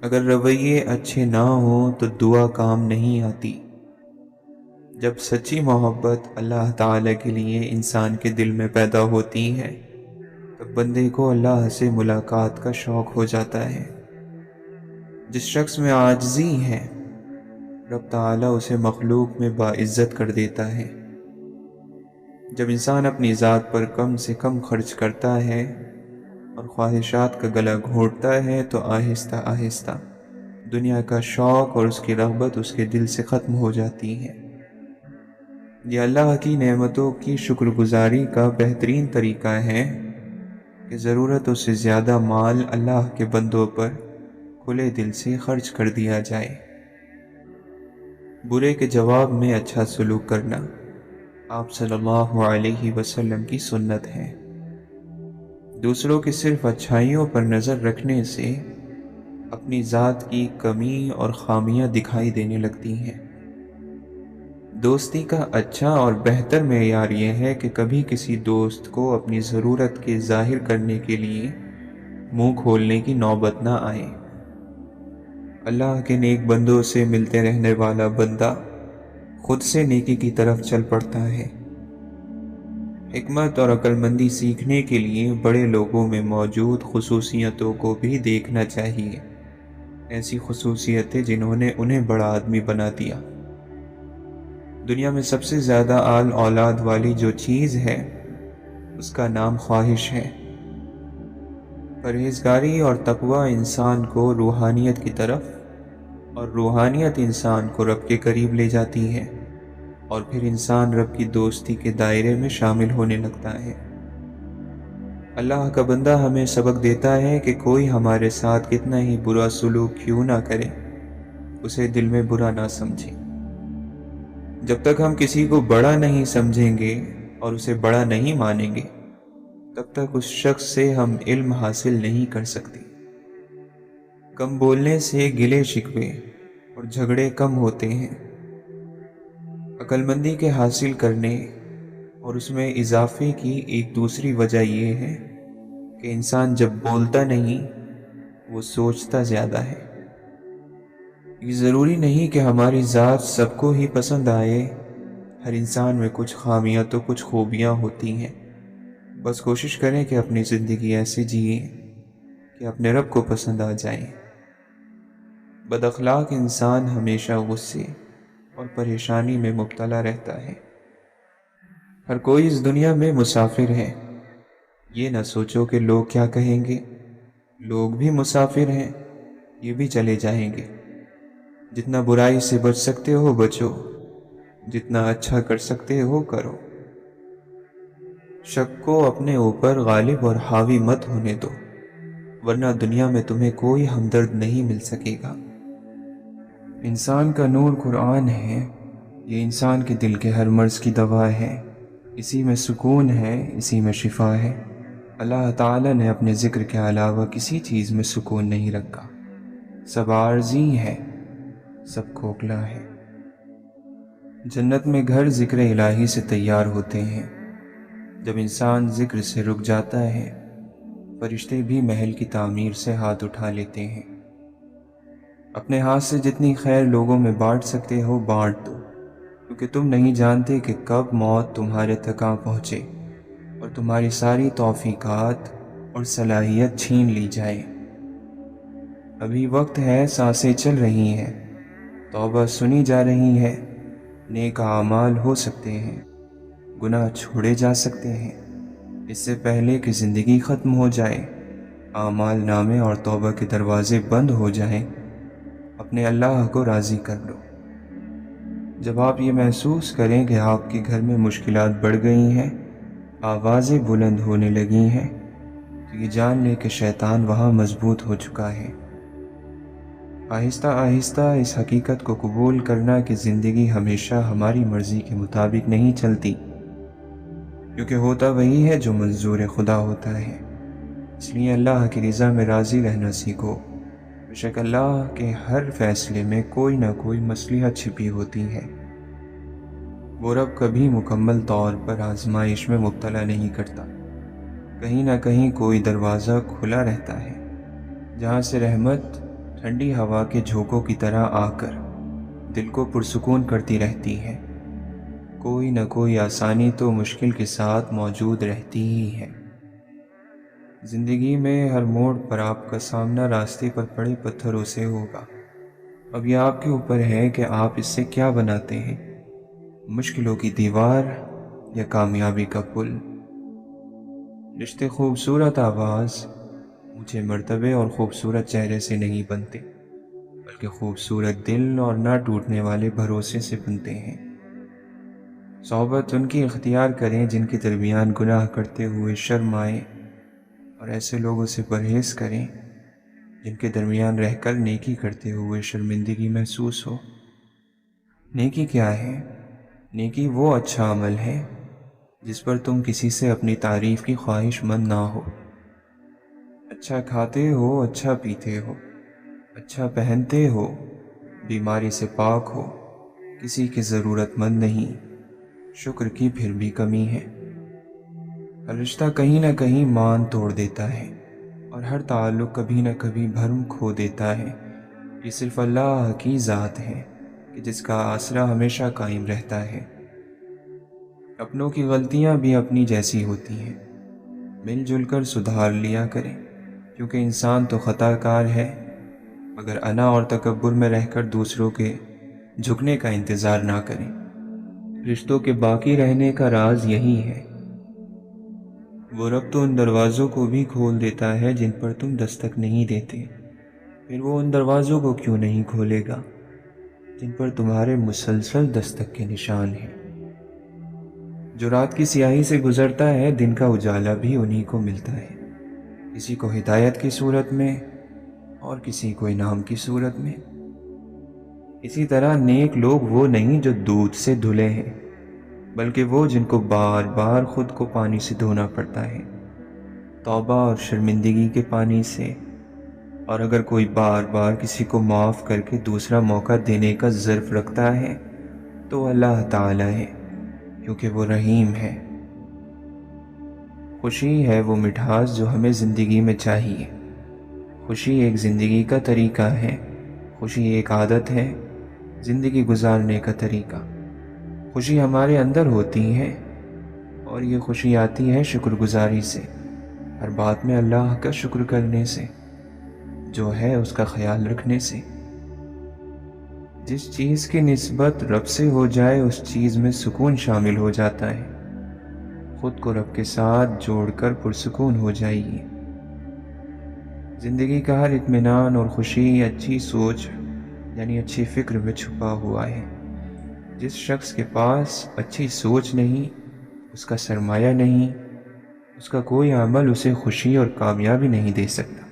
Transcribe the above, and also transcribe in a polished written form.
اگر رویے اچھے نہ ہوں تو دعا کام نہیں آتی۔ جب سچی محبت اللہ تعالیٰ کے لیے انسان کے دل میں پیدا ہوتی ہے تب بندے کو اللہ سے ملاقات کا شوق ہو جاتا ہے۔ جس شخص میں عاجزی ہے رب تعالیٰ اسے مخلوق میں باعزت کر دیتا ہے۔ جب انسان اپنی ذات پر کم سے کم خرچ کرتا ہے اور خواہشات کا گلا گھونٹتا ہے تو آہستہ آہستہ دنیا کا شوق اور اس کی رغبت اس کے دل سے ختم ہو جاتی ہے۔ یہ اللہ کی نعمتوں کی شکر گزاری کا بہترین طریقہ ہے کہ ضرورتوں سے زیادہ مال اللہ کے بندوں پر کھلے دل سے خرچ کر دیا جائے۔ برے کے جواب میں اچھا سلوک کرنا آپ صلی اللہ علیہ وسلم کی سنت ہے۔ دوسروں کی صرف اچھائیوں پر نظر رکھنے سے اپنی ذات کی کمی اور خامیاں دکھائی دینے لگتی ہیں۔ دوستی کا اچھا اور بہتر معیار یہ ہے کہ کبھی کسی دوست کو اپنی ضرورت کے ظاہر کرنے کے لیے منہ کھولنے کی نوبت نہ آئے۔ اللہ کے نیک بندوں سے ملتے رہنے والا بندہ خود سے نیکی کی طرف چل پڑتا ہے۔ حکمت اور عقل مندی سیکھنے کے لیے بڑے لوگوں میں موجود خصوصیتوں کو بھی دیکھنا چاہیے، ایسی خصوصیتیں جنہوں نے انہیں بڑا آدمی بنا دیا۔ دنیا میں سب سے زیادہ آل اولاد والی جو چیز ہے اس کا نام خواہش ہے۔ پرہیزگاری اور تقوی انسان کو روحانیت کی طرف اور روحانیت انسان کو رب کے قریب لے جاتی ہے، اور پھر انسان رب کی دوستی کے دائرے میں شامل ہونے لگتا ہے۔ اللہ کا بندہ ہمیں سبق دیتا ہے کہ کوئی ہمارے ساتھ کتنا ہی برا سلوک کیوں نہ کرے اسے دل میں برا نہ سمجھے۔ جب تک ہم کسی کو بڑا نہیں سمجھیں گے اور اسے بڑا نہیں مانیں گے تب تک اس شخص سے ہم علم حاصل نہیں کر سکتے۔ کم بولنے سے گلے شکوے اور جھگڑے کم ہوتے ہیں۔ عقل مندی کے حاصل کرنے اور اس میں اضافے کی ایک دوسری وجہ یہ ہے کہ انسان جب بولتا نہیں وہ سوچتا زیادہ ہے۔ یہ ضروری نہیں کہ ہماری ذات سب کو ہی پسند آئے، ہر انسان میں کچھ خامیاں تو کچھ خوبیاں ہوتی ہیں۔ بس کوشش کریں کہ اپنی زندگی ایسے جئیں کہ اپنے رب کو پسند آ جائیں۔ بد اخلاق انسان ہمیشہ غصے اور پریشانی میں مبتلا رہتا ہے۔ ہر کوئی اس دنیا میں مسافر ہے، یہ نہ سوچو کہ لوگ کیا کہیں گے۔ لوگ بھی مسافر ہیں، یہ بھی چلے جائیں گے۔ جتنا برائی سے بچ سکتے ہو بچو، جتنا اچھا کر سکتے ہو کرو۔ شک کو اپنے اوپر غالب اور حاوی مت ہونے دو، ورنہ دنیا میں تمہیں کوئی ہمدرد نہیں مل سکے گا۔ انسان کا نور قرآن ہے، یہ انسان کے دل کے ہر مرض کی دوا ہے، اسی میں سکون ہے، اسی میں شفا ہے۔ اللہ تعالیٰ نے اپنے ذکر کے علاوہ کسی چیز میں سکون نہیں رکھا۔ سب عارضی ہے، سب کھوکھلا ہے۔ جنت میں گھر ذکر الہی سے تیار ہوتے ہیں۔ جب انسان ذکر سے رک جاتا ہے فرشتے بھی محل کی تعمیر سے ہاتھ اٹھا لیتے ہیں۔ اپنے ہاتھ سے جتنی خیر لوگوں میں بانٹ سکتے ہو بانٹ دو، کیونکہ تم نہیں جانتے کہ کب موت تمہارے تک آ پہنچے اور تمہاری ساری توفیقات اور صلاحیت چھین لی جائے۔ ابھی وقت ہے، سانسیں چل رہی ہیں، توبہ سنی جا رہی ہے، نیک اعمال ہو سکتے ہیں، گناہ چھوڑے جا سکتے ہیں۔ اس سے پہلے کہ زندگی ختم ہو جائے، اعمال نامے اور توبہ کے دروازے بند ہو جائیں، اپنے اللہ کو راضی کر لو۔ جب آپ یہ محسوس کریں کہ آپ کے گھر میں مشکلات بڑھ گئی ہیں، آوازیں بلند ہونے لگی ہیں، تو یہ جان لے کہ شیطان وہاں مضبوط ہو چکا ہے۔ آہستہ آہستہ اس حقیقت کو قبول کرنا کہ زندگی ہمیشہ ہماری مرضی کے مطابق نہیں چلتی، کیونکہ ہوتا وہی ہے جو منظور خدا ہوتا ہے۔ اس لیے اللہ کی رضا میں راضی رہنا سیکھو۔ بے شک اللہ کے ہر فیصلے میں کوئی نہ کوئی مصلحت چھپی ہوتی ہے۔ وہ رب کبھی مکمل طور پر آزمائش میں مبتلا نہیں کرتا۔ کہیں نہ کہیں کوئی دروازہ کھلا رہتا ہے جہاں سے رحمت ٹھنڈی ہوا کے جھونکوں کی طرح آ کر دل کو پرسکون کرتی رہتی ہے۔ کوئی نہ کوئی آسانی تو مشکل کے ساتھ موجود رہتی ہی ہے۔ زندگی میں ہر موڑ پر آپ کا سامنا راستے پر پڑے پتھروں سے ہوگا۔ اب یہ آپ کے اوپر ہے کہ آپ اس سے کیا بناتے ہیں، مشکلوں کی دیوار یا کامیابی کا پل۔ رشتے خوبصورت آواز اونچے مرتبے اور خوبصورت چہرے سے نہیں بنتے، بلکہ خوبصورت دل اور نہ ٹوٹنے والے بھروسے سے بنتے ہیں۔ صحبت ان کی اختیار کریں جن کے درمیان گناہ کرتے ہوئے شرم آئے، اور ایسے لوگوں سے پرہیز کریں جن کے درمیان رہ کر نیکی کرتے ہوئے شرمندگی محسوس ہو۔ نیکی کیا ہے؟ نیکی وہ اچھا عمل ہے جس پر تم کسی سے اپنی تعریف کی خواہش مند نہ ہو۔ اچھا کھاتے ہو، اچھا پیتے ہو، اچھا پہنتے ہو، بیماری سے پاک ہو، کسی کی ضرورت مند نہیں، شکر کی پھر بھی کمی ہے۔ ہر رشتہ کہیں نہ کہیں مان توڑ دیتا ہے، اور ہر تعلق کبھی نہ کبھی بھرم کھو دیتا ہے۔ یہ صرف اللہ کی ذات ہے کہ جس کا آسرا ہمیشہ قائم رہتا ہے۔ اپنوں کی غلطیاں بھی اپنی جیسی ہوتی ہیں، مل جل کر سدھار لیا کریں، کیونکہ انسان تو خطا کار ہے، مگر انا اور تکبر میں رہ کر دوسروں کے جھکنے کا انتظار نہ کریں۔ رشتوں کے باقی رہنے کا راز یہی ہے۔ وہ رب تو ان دروازوں کو بھی کھول دیتا ہے جن پر تم دستک نہیں دیتے، پھر وہ ان دروازوں کو کیوں نہیں کھولے گا جن پر تمہارے مسلسل دستک کے نشان ہیں۔ جو رات کی سیاہی سے گزرتا ہے، دن کا اجالا بھی انہی کو ملتا ہے، کسی کو ہدایت کی صورت میں اور کسی کو انعام کی صورت میں۔ اسی طرح نیک لوگ وہ نہیں جو دودھ سے دھلے ہیں، بلکہ وہ جن کو بار بار خود کو پانی سے دھونا پڑتا ہے، توبہ اور شرمندگی کے پانی سے۔ اور اگر کوئی بار بار کسی کو معاف کر کے دوسرا موقع دینے کا ظرف رکھتا ہے تو اللہ تعالی ہے، کیونکہ وہ رحیم ہے۔ خوشی ہے وہ مٹھاس جو ہمیں زندگی میں چاہیے۔ خوشی ایک زندگی کا طریقہ ہے، خوشی ایک عادت ہے زندگی گزارنے کا طریقہ۔ خوشی ہمارے اندر ہوتی ہے، اور یہ خوشی آتی ہے شکر گزاری سے، ہر بات میں اللہ کا شکر کرنے سے، جو ہے اس کا خیال رکھنے سے۔ جس چیز کی نسبت رب سے ہو جائے اس چیز میں سکون شامل ہو جاتا ہے۔ خود کو رب کے ساتھ جوڑ کر پرسکون ہو جائیے۔ زندگی کا ہر اطمینان اور خوشی اچھی سوچ یعنی اچھی فکر میں چھپا ہوا ہے۔ جس شخص کے پاس اچھی سوچ نہیں، اس کا سرمایہ نہیں، اس کا کوئی عمل اسے خوشی اور کامیابی نہیں دے سکتا۔